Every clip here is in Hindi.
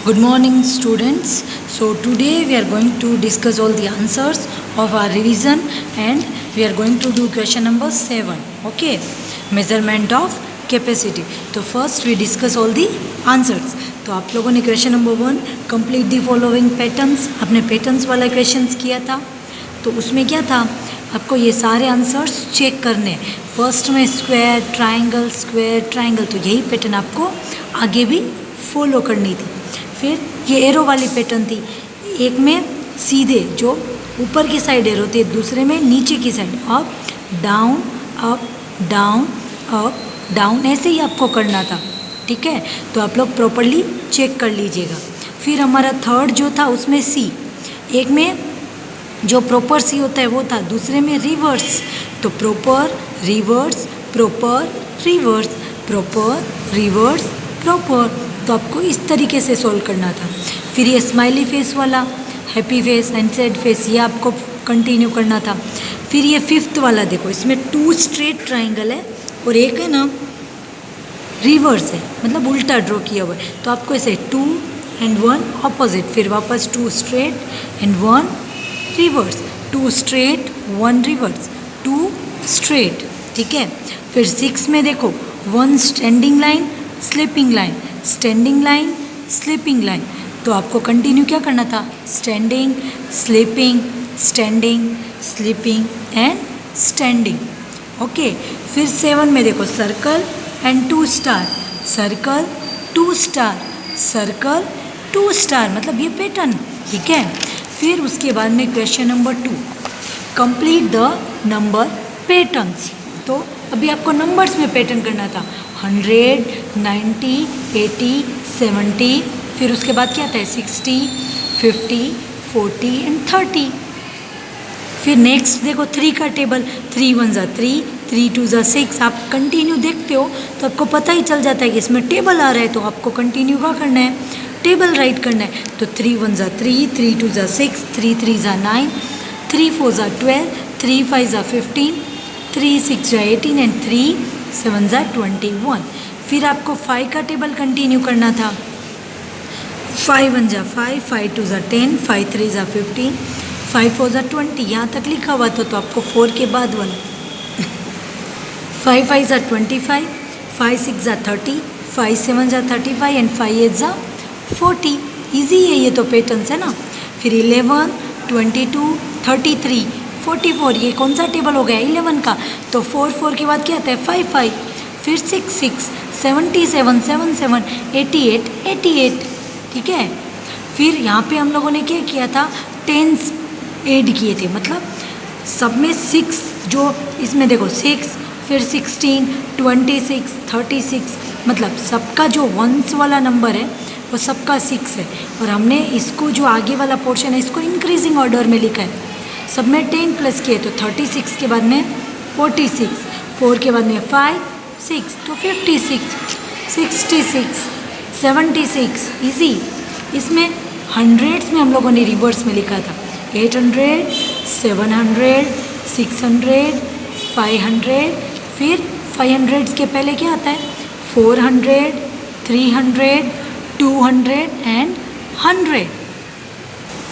Good morning, students. So today we are going to discuss all the answers of our revision, and we are going to do question number 7. Okay, measurement of capacity. तो first we discuss all the answers. तो आप लोगों ने question number 1 complete the following patterns, आपने पैटर्न्स वाला क्वेश्चंस किया था. तो उसमें क्या था, आपको ये सारे आंसर्स चेक करने. फर्स्ट में स्क्वायर ट्रायंगल, तो यही पैटर्न आपको आगे भी फॉलो करनी थी. फिर ये एरो वाली पैटर्न थी, एक में सीधे जो ऊपर की साइड एरो थी, दूसरे में नीचे की side up down up down up down, ऐसे ही आपको करना था. ठीक है, तो आप लोग प्रॉपर्ली चेक कर लीजिएगा. फिर हमारा थर्ड जो था उसमें सी, एक में जो प्रॉपर सी होता है वो था, दूसरे में रिवर्स. तो proper reverse proper reverse proper reverse proper, तो आपको इस तरीके से सॉल्व करना था. फिर ये स्माइली फेस वाला, happy face and sad face, ये आपको कंटिन्यू करना था. फिर ये फिफ्थ वाला देखो, इसमें 2 स्ट्रेट ट्राइंगल है और एक है ना रिवर्स है, मतलब उल्टा ड्रॉ किया हुआ है. तो आपको ऐसे 2 and 1 ऑपोजिट, फिर वापस 2 straight and 1 reverse, 2 straight 1 reverse, 2 straight. ठीक है. फिर 6 में देखो 1 standing line sleeping line, standing line sleeping line, तो आपको कंटिन्यू क्या करना था, standing sleeping and standing. Okay. फिर 7 में देखो circle and 2 star, circle 2 star circle 2 star, मतलब ये पैटर्न. ठीक है. फिर उसके बाद में question number 2, complete the number patterns. तो अभी आपको नंबर्स में पैटर्न करना था, 100 90 80 70, फिर उसके बाद क्या आता है 60 50 40 एंड 30. फिर नेक्स्ट देखो 3 का टेबल, 3 1 ज़ा 3 3 2 ज़ा 6. आप कंटिन्यू देखते हो तो आपको पता ही चल जाता है कि इसमें टेबल आ रहा है, तो आपको कंटिन्यू क्या करना है, टेबल राइट करना है. तो 3 1 ज़ा 3 3 2 ज़ा 6 3 3 ज़ा 9 3 4 ज़ा 12 3 5 ज़ा 15 3 6 ज़ा 18 एंड 3 7 ज़ा 21. फिर आपको 5 का टेबल कंटिन्यू करना था, 5 1 ज़ा 5 5 2 ज़ा 10 5 3 ज़ा 15 5 4 ज़ा 20, यहाँ तक लिखा हुआ था. तो आपको 4 के बाद वाला 5 5 ज़ा 25 5 6 ज़ा 30 5 7 ज़ा 35 एंड 5 8 ज़ा 40. ईजी है ये तो पैटर्न्स है ना. फिर 11 22 33 44, ये कौन सा टेबल हो गया 11 का. तो 4 4 के बाद क्या आता है 5 5, फिर 6 6 77 77 88 88. ठीक है. फिर यहाँ पे हम लोगों ने क्या किया था, 10s ऐड किए थे, मतलब सब में 6, जो इसमें देखो 6 फिर 16 26 36, मतलब सबका जो वंस वाला नंबर है वो सबका 6 है. और हमने इसको जो आगे वाला पोर्शन है इसको इंक्रीजिंग ऑर्डर में लिखा है. सब में 10 प्लस किए, तो 36 के बाद में 46, 4 के बाद में 5 6, तो 56 66 76. ईजी. इसमें हंड्रेड्स में हम लोगों ने रिवर्स में लिखा था, 800 700 600 500. फिर 500 के पहले क्या आता है 400 300 200 एंड 100.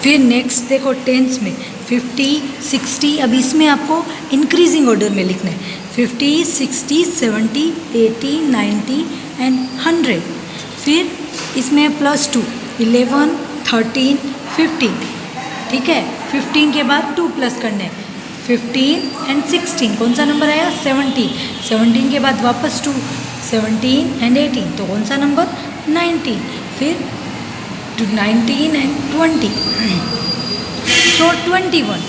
फिर नेक्स्ट देखो टेंस में 50 60, अब इसमें आपको इंक्रीजिंग ऑर्डर में लिखना है, 50 60 70 80 90 एंड 100. फिर इसमें +2 11 13 15. ठीक है. 15 के बाद 2 प्लस करने हैं, 15 एंड 16, कौन सा नंबर आया 17. 17 के बाद वापस 2 17 एंड 18, तो कौन सा नंबर 19. फिर 19 एंड 20, सो 21.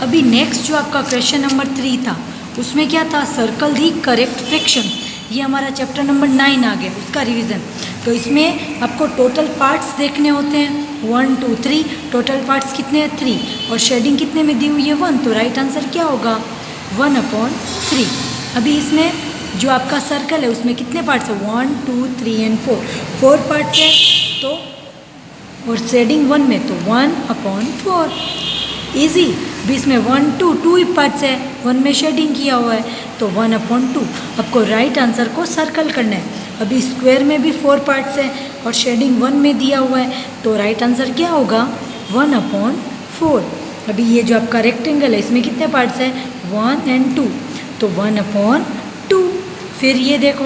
अभी नेक्स्ट जो आपका क्वेश्चन नंबर 3 था उसमें क्या था, सर्कल दी करेक्ट फ्रैक्शन. ये हमारा चैप्टर नंबर 9 आ गया, उसका रिवीजन. तो इसमें आपको टोटल पार्ट्स देखने होते हैं, 1 2 3. टोटल पार्ट्स कितने हैं 3, और शेडिंग कितने में दी हुई है 1, तो राइट आंसर क्या होगा 1/3. अभी इसमें जो आपका सर्कल है उसमें कितने पार्ट्स हैं 1 2 3 एंड 4 पार्ट्स हैं. तो और शेडिंग 1 में तो 1/4. ईजी. भी इसमें 1 2 2 ही पार्ट्स है, 1 में शेडिंग किया हुआ है, तो 1/2. आपको राइट आंसर को सर्कल करना है. अभी स्क्वायर में भी 4 पार्ट्स हैं और शेडिंग 1 में दिया हुआ है, तो राइट आंसर क्या होगा 1/4। अभी ये जो आपका रेक्टेंगल है इसमें कितने पार्ट्स हैं 1 और 2, तो 1/2। फिर ये देखो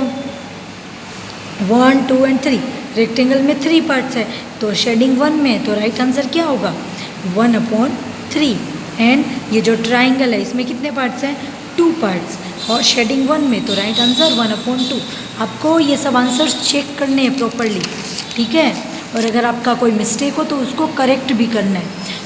1, 2 और 3, रेक्टेंगल में 3 पार्ट्स है, तो शेडिंग 1 में, तो राइट आंसर क्या होगा 1/3। एंड ये जो ट्राइंगल है इसमें कितने पार्ट्स हैं 2 पार्ट्स, और शेडिंग 1 में, तो राइट आंसर 1/2। आपको ये सब आंसर्स चेक करने हैं प्रॉपरली, ठीक है, और अगर आपका कोई मिस्टेक हो तो उसको करेक्ट भी करना है।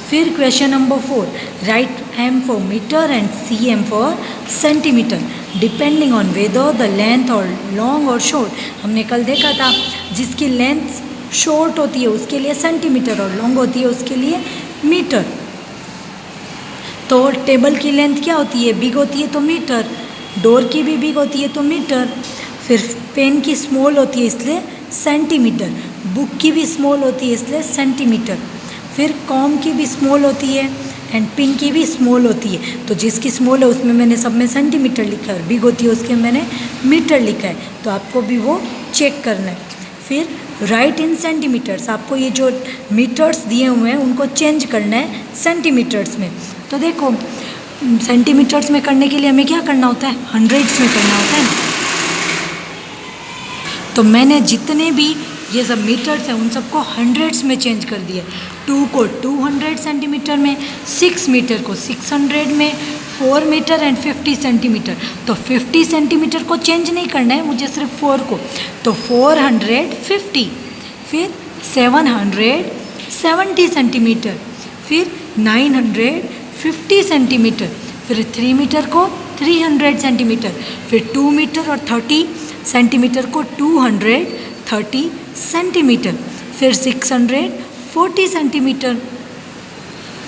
फिर question number 4, write M for metre and CM for centimetre depending on whether the length और लॉन्ग और शॉर्ट। हमने कल देखा था जिसकी लेंथ शॉर्ट होती है उसके लिए सेंटीमीटर और लॉन्ग होती है उसके लिए मीटर। तो टेबल की लेंथ क्या होती है बिग होती है तो मीटर, डोर की भी बिग होती है तो मीटर, फिर पेन की स्मॉल होती है इसलिए सेंटीमीटर, बुक की भी स्मॉल होती है इसलिए सेंटीमीटर, फिर कॉम की भी स्मॉल होती है एंड पिन की भी स्मॉल होती है। तो जिसकी स्मॉल है उसमें मैंने सब में सेंटीमीटर लिखा है, बिग होती है उसके मैंने मीटर लिखा है, तो आपको भी वो चेक करना है। फिर राइट इन सेंटीमीटर्स, आपको ये जो मीटर्स दिए हुए हैं उनको चेंज करना है सेंटीमीटर्स में। तो देखो सेंटीमीटर्स में करने के लिए हमें क्या करना होता है हंड्रेड्स में करना होता है। तो मैंने जितने भी ये सब मीटर्स हैं उन सबको हंड्रेड्स में चेंज कर दिया। 2 को 200 सेंटीमीटर में, 6 मीटर को 600 में, 4 मीटर एंड 50 सेंटीमीटर। तो 50 सेंटीमीटर को चेंज नहीं करना है मुझे, सिर्फ 4 को, तो 450। फिर 770 सेंटीमीटर, फिर 950 सेंटीमीटर, फिर 3 मीटर को 300 सेंटीमीटर, फिर 2 मीटर और 30 सेंटीमीटर को 230 सेंटीमीटर, फिर 640 सेंटीमीटर,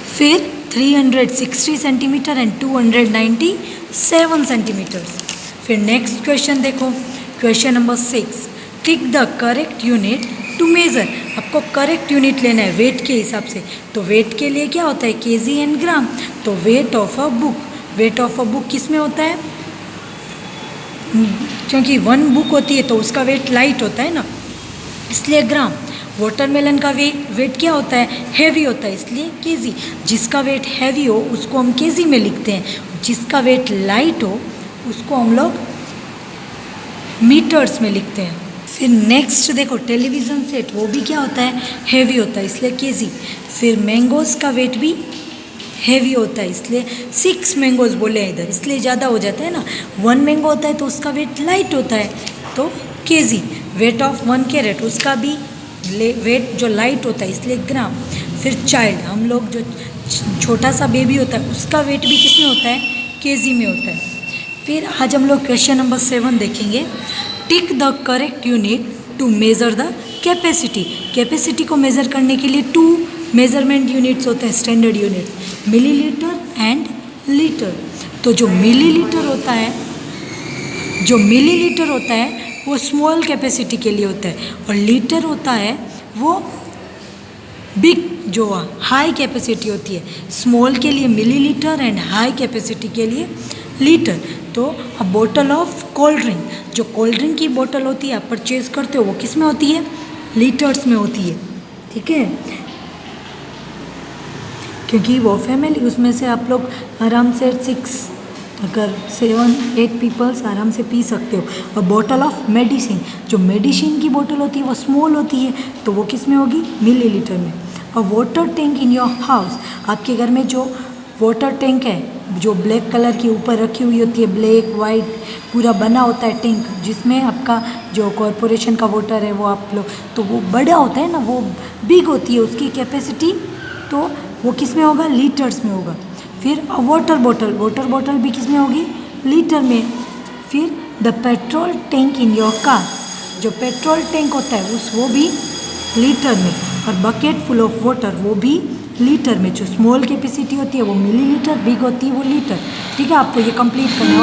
फिर 360 सेंटीमीटर एंड 297 सेंटीमीटर। फिर नेक्स्ट क्वेश्चन देखो, question number 6, tick the correct unit to measure. आपको करेक्ट यूनिट लेना है वेट के हिसाब से। तो वेट के लिए क्या होता है केजी एंड ग्राम। तो weight of a book, weight of a book किस में होता है, क्योंकि 1 बुक होती है तो उसका वेट लाइट होता है ना, इसलिए ग्राम। वाटरमेलन का वेट क्या होता है हैवी होता है, इसलिए केजी। जिसका वेट हैवी हो उसको हम केजी में लिखते हैं, जिसका वेट लाइट हो उसको हम लोग मीटर्स में लिखते हैं। फिर नेक्स्ट देखो टेलीविज़न सेट, वो भी क्या होता है हैवी होता है इसलिए केजी। फिर मैंगोज़ का वेट भी हैवी होता है इसलिए 6 मैंगोज़ बोले हैं इधर, इसलिए ज़्यादा हो जाता है ना। 1 मैंगो होता है तो उसका वेट लाइट होता है तो केजी। वेट ऑफ 1 कैरेट उसका भी वेट जो लाइट होता है इसलिए ग्राम। फिर चाइल्ड, हम लोग जो छोटा सा बेबी होता है उसका वेट भी किस में होता है केजी में होता है। फिर आज हम लोग क्वेश्चन नंबर 7 देखेंगे, tick the correct unit to measure the capacity. Capacity को मेज़र करने के लिए 2 मेज़रमेंट यूनिट्स होते हैं standard units, millilitre and litre. तो जो मिलीलीटर होता है वो स्मॉल कैपेसिटी के लिए होता है, और लीटर होता है वो बिग जो हाई कैपेसिटी होती है। स्मॉल के लिए मिलीलीटर एंड हाई कैपेसिटी के लिए लीटर। तो अ बोतल ऑफ कोल्ड ड्रिंक, जो कोल्ड ड्रिंक की बोतल होती है आप परचेज़ करते हो वो किस में होती है लीटर्स में होती है, ठीक है, क्योंकि वो फैमिली उसमें से आप लोग आराम से 6 अगर 7-8 पीपल्स आराम से पी सकते हो। और बॉटल ऑफ मेडिसिन, जो मेडिसिन की बोतल होती है वो स्मॉल होती है तो वो किस में होगी मिलीलीटर में। और water tank in your house, आपके घर में जो वाटर टैंक है जो ब्लैक कलर की ऊपर रखी हुई होती है, ब्लैक वाइट पूरा बना होता है टैंक, जिसमें आपका जो कॉरपोरेशन का वाटर है वो आप लोग, तो वो बड़ा होता है ना, वो बिग होती है उसकी कैपेसिटी, तो वो किस में होगा लीटर्स में होगा। फिर वाटर बॉटल भी किस में होगी लीटर में। फिर the petrol tank in your car, जो पेट्रोल टैंक होता है वो भी लीटर में। और बकेट फुल ऑफ वाटर वो भी लीटर में। जो स्मॉल कैपेसिटी होती है वो मिलीलीटर, बिग होती है वो लीटर। ठीक है, आपको ये कंप्लीट करना है।